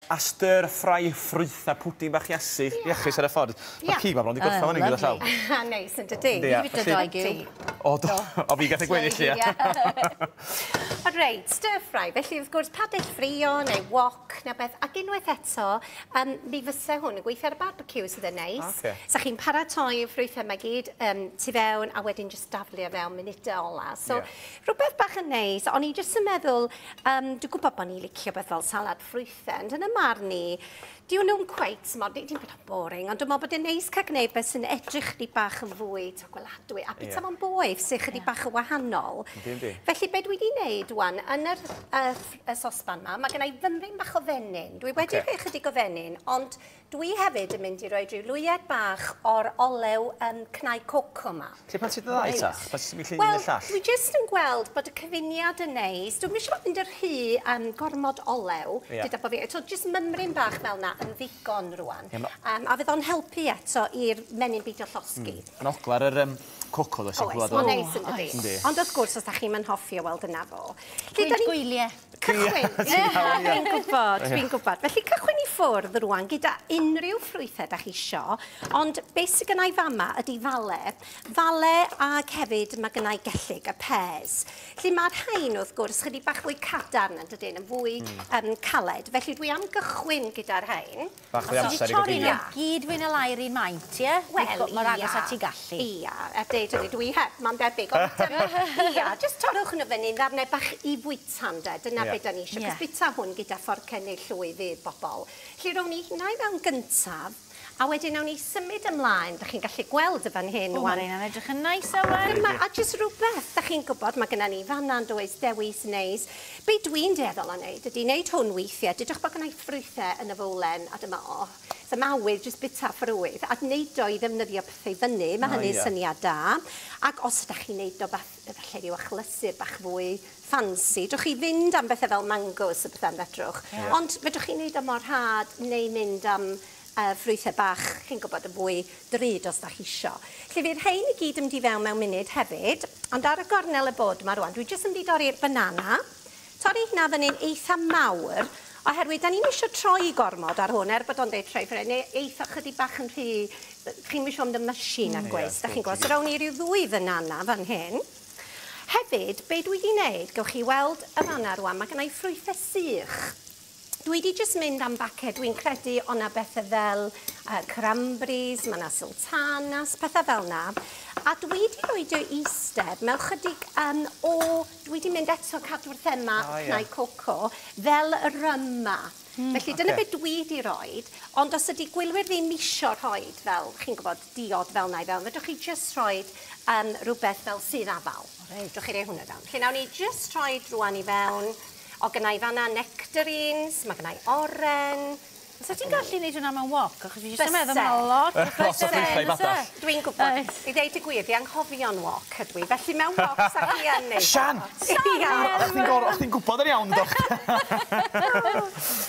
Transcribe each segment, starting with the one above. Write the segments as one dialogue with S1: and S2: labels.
S1: A Fry Ffrwythau pwdin bach iachus ar y ffordd. Mae'r cig ma bron di gorffan fan hyn gyda llaw.
S2: Neis, yn dydi.
S3: Fi doi giw.
S1: O, fi gath ei gwenu chi, ia.
S2: O reit, stir-fry. Felly, wrth gwrs, padell ffrio neu wok neu beth. Ac unwaith eto, mi fysa hwn yn gweithio ar y barbecue sydd yn neis. Sa chi'n paratoi'r ffrwythau yma gyd tu fewn a wedyn just daflu fewn munudau ola. So, rhywbeth bach yn neis. O'n i jyst yn meddwl, dwi'n gwybod bod ni'n licio beth fel salad ffrwythau. Ond yn y marn ni, diwn nhw'n cweit, dim bod o'n boring, ond dwi'n meddwl bod yn neis cael gwneud beth sy'n edrych chydig bach yn fwy gweladwy, a beth am o'n boeth sy'n chydig bach yn wahanol. Felly, be dwi wedi gwneud wan, yn y sosban yma, mae gennau fymryn bach o fenyn. Dwi wedi rhoi chydig o fenyn, ond dwi hefyd yn mynd i roi rhyw lwyed bach o'r olew cnau coco yma.
S1: Lle pan ti'n dda i ta? Pan ti'n mynd
S2: Wel,
S1: i'r llall?
S2: dwi jyst yn gweld bod y cyfuniad yn neis. Dwi'n mysio bod yn dyrhu gormod olew, gyda bod fi, so jyst mymryn bach fel na yn ddigon rwan. A fydd o'n helpu eto i'r menyn beidio llosgi.
S1: Yn oglar yr coco ddo sy'n gwybod.
S2: Oes, neis yn dydi. Ond wrth gwrs, os da chi'n hoffi o weld yna fo.
S3: Gweud gwyliau.
S2: Cychwyn. Fi'n gwybod. Felly cychwyn i ffwrdd rwan gyda unrhyw ffrwythau da chi isio, ond beth sydd gennau fama ydy fale. Fale ac hefyd mae gennau gellyg, y pers. Felly mae'r rhain wrth gwrs chydig bach fwy cadarn yn dydyn, yn fwy caled. Felly dwi am gychwyn gyda'r rhain.
S1: Bach fwy amser i
S3: goginio. Gyd fwy na lair i maint, ie?
S2: Wel,
S3: Mae'r agos at i gallu.
S2: Ia, a deud hynny, dwi heb, mae'n debyg. Ia, jyst torrwch nhw fyny, ddarnau bach i bwytan, dyna beth da ni eisiau. Cos bwyta hwn gyda ffordd cennu llwy fydd bobl. Felly rown ni hynna i fewn gyntaf, a wedyn nawn ni symud ymlaen. Da chi'n gallu gweld y fan hyn.
S3: Mae'r un yn edrych yn neis o wen.
S2: A jyst rhywbeth, da chi'n gwybod, mae gennym ni fanna'n dweud dewis neis. Be dwi'n deddol o wneud ydy wneud hwn weithiau. Dydych bod gennau ffrwythau yn y fowlen, a dyma, so mawydd jyst bita ffrwyth, a wneud o i ddefnyddio pethau fyny, mae hynny'n syniad da. Ac os ydych chi'n wneud o falle ryw achlysur bach fwy fancy, drwch chi fynd am bethau fel mangos y bethau'n fedrwch. Ond fedrwch chi'n wneud o mor rhad neu mynd am ffrwythau bach, chi'n gwybod, y fwy drud os da chi isio. Lle fydd rhain i gyd yn mynd i fewn mewn munud hefyd, ond ar y gornel y bod yma rwan, dwi jyst yn mynd i dorri'r banana, torri hynna fan hyn eitha mawr, oherwydd da ni'n eisiau troi gormod ar hwn, bod o'n deud troi ffrwythau, neu eitha chydig bach yn rhy, chi'n mysio am dy mysin ar gwes, da chi'n gwybod, so rawn ni ryw ddwy banana fan hyn. Hefyd, be dwi wedi wneud, gewch chi weld y fanna rwan, mae gennau ffrwythau sych. Dwi wedi jyst mynd am baced, dwi'n credu o'na bethau fel cranberries, mae yna sultanas, pethau fel yna. A dwi wedi rhoi o eistedd mewn chydig dwi wedi mynd eto cadw'r thema cnau coco fel y ryma. Felly dyna beth dwi wedi rhoi, ond os ydy gwylwyr ddim isio rhoi fel, chi'n gwybod, diod fel na i fel, fedrwch chi jyst rhoi rhywbeth fel sydd afal. Fedrwch chi rhoi hwnna fewn. Felly nawn ni jyst rhoi rwan i fewn. O gynnau fanna nectarines, mae gynnau oren.
S3: So ti'n gallu gwneud hwnna mewn wok? Achos fi jyst yn meddwl mae'n lot o ffrwythau.
S2: Dwi'n gwybod. I ddeud y gwir, fi anghofio'n wok ydw i. Felly mewn wok sa chi yn neud.
S1: Sian! O'ch ti'n gwybod yn iawn, doch?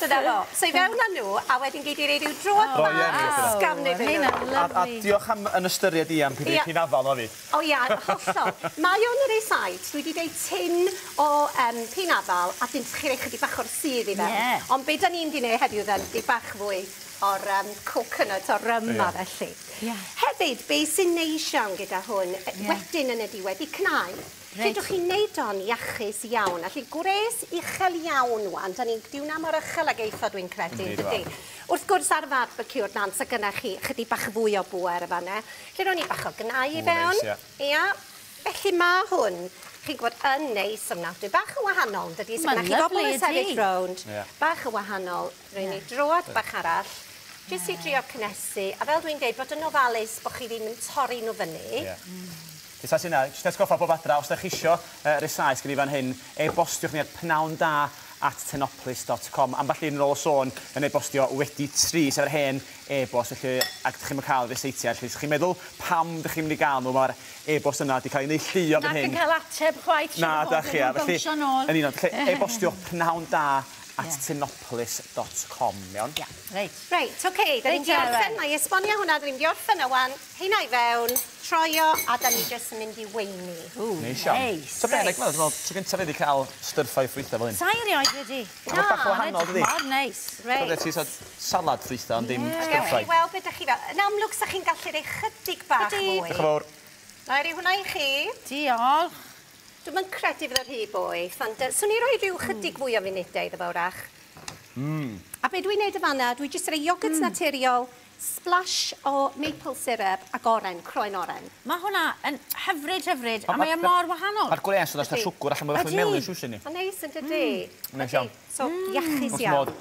S2: Dyna fo. So i fewn â nhw, a wedyn gei di reid i'w drod bach. Sgamnif yn nhw.
S1: A diolch am yn ystyried i am pwy chi'n afal o fi.
S2: O ia, hollol. Mae o'n yr ei saith. Dwi wedi deud tin o pin afal, a dyn chi rei chydig bach o'r sydd i fewn. Ond be da ni'n di neud heddiw dden, di bach fwy o'r coconut o'r ryma felly. Hefyd, be sy'n neis iawn gyda hwn, wedyn yn y diwedd, i cnau. Fedrwch chi'n neud o'n iachus iawn. Felly, gwres uchel iawn wan. Da ni'n diwna mor uchel ag eitho dwi'n credu. Wrth gwrs ar barbecue o'r dan, sa gyda chi chydig bach fwy o bwer y fanna. Lle ro'n ni bach o gnau i fewn. Ia. Felly mae hwn, chi'n gwybod, yn neis ymnadwy. Bach yn wahanol, dydy. So gyda chi bobl yn sefyll rownd. Bach yn wahanol. Rwy'n ni drod bach arall. Jyst i drio cynnesu. A fel dwi'n deud, bod yn ofalus bod chi ddim yn torri nhw fyny.
S1: Sa sy'n na, jyst atgoffa bob adra, os ydych chi isio resais gyda fan hyn, e-bostiwch ni ar pnawnda@tenoplis.com. Amball un yn ôl o sôn yn e-bostio wedi'I, sef yr hen e-bost, felly, ac ydych chi'n cael reseitiau. Felly, ydych chi'n meddwl pam ydych chi'n mynd i gael nhw, mae'r e-bost yna wedi cael ei neillio fan hyn.
S3: Nac yn cael ateb chwaith.
S1: Na, da chi, felly, yn un o'n, e-bostiwch pnawnda@ at tinopolis.com, iawn?
S3: Ia, reit.
S2: Reit, oce, da ni'n
S3: Reit,
S2: diorffen. Na i esbonio hwnna, da ni'n diorffen o wan. Heina i fewn, troio, a da ni jyst yn mynd i weini.
S1: Neis iawn. So ben, dwi'n meddwl, tro gyntaf wedi cael Fry Ffrwythau fel hyn.
S3: Sa'i erioed wedi.
S1: Mae'n bach o wahanol, dydi?
S3: Mor neis.
S1: Reit. Ti salad ffrwythau, ond dim Fry.
S2: Wel, beth ydych chi fel? Yn amlwg, sa chi'n gallu rei chydig bach mwy.
S1: Diolch yn fawr.
S2: Na i rei hwnna i chi.
S3: Diolch.
S2: Dwi'n mynd credu fydd o'r rhy boeth, ond swn i roi rhyw chydig fwy o funudau iddo fawrach. A be dwi'n neud y fanna, dwi jyst rhoi iogurt naturiol, splash o maple syrup ac oren, croen oren.
S3: Mae hwnna yn hyfryd, a mae mor wahanol.
S1: Mae'r gwres yn ystod siwgr allan bod bach yn melyn siwsio ni.
S2: A neis yn dydi.
S1: Neis iawn.
S2: So, iachus iawn.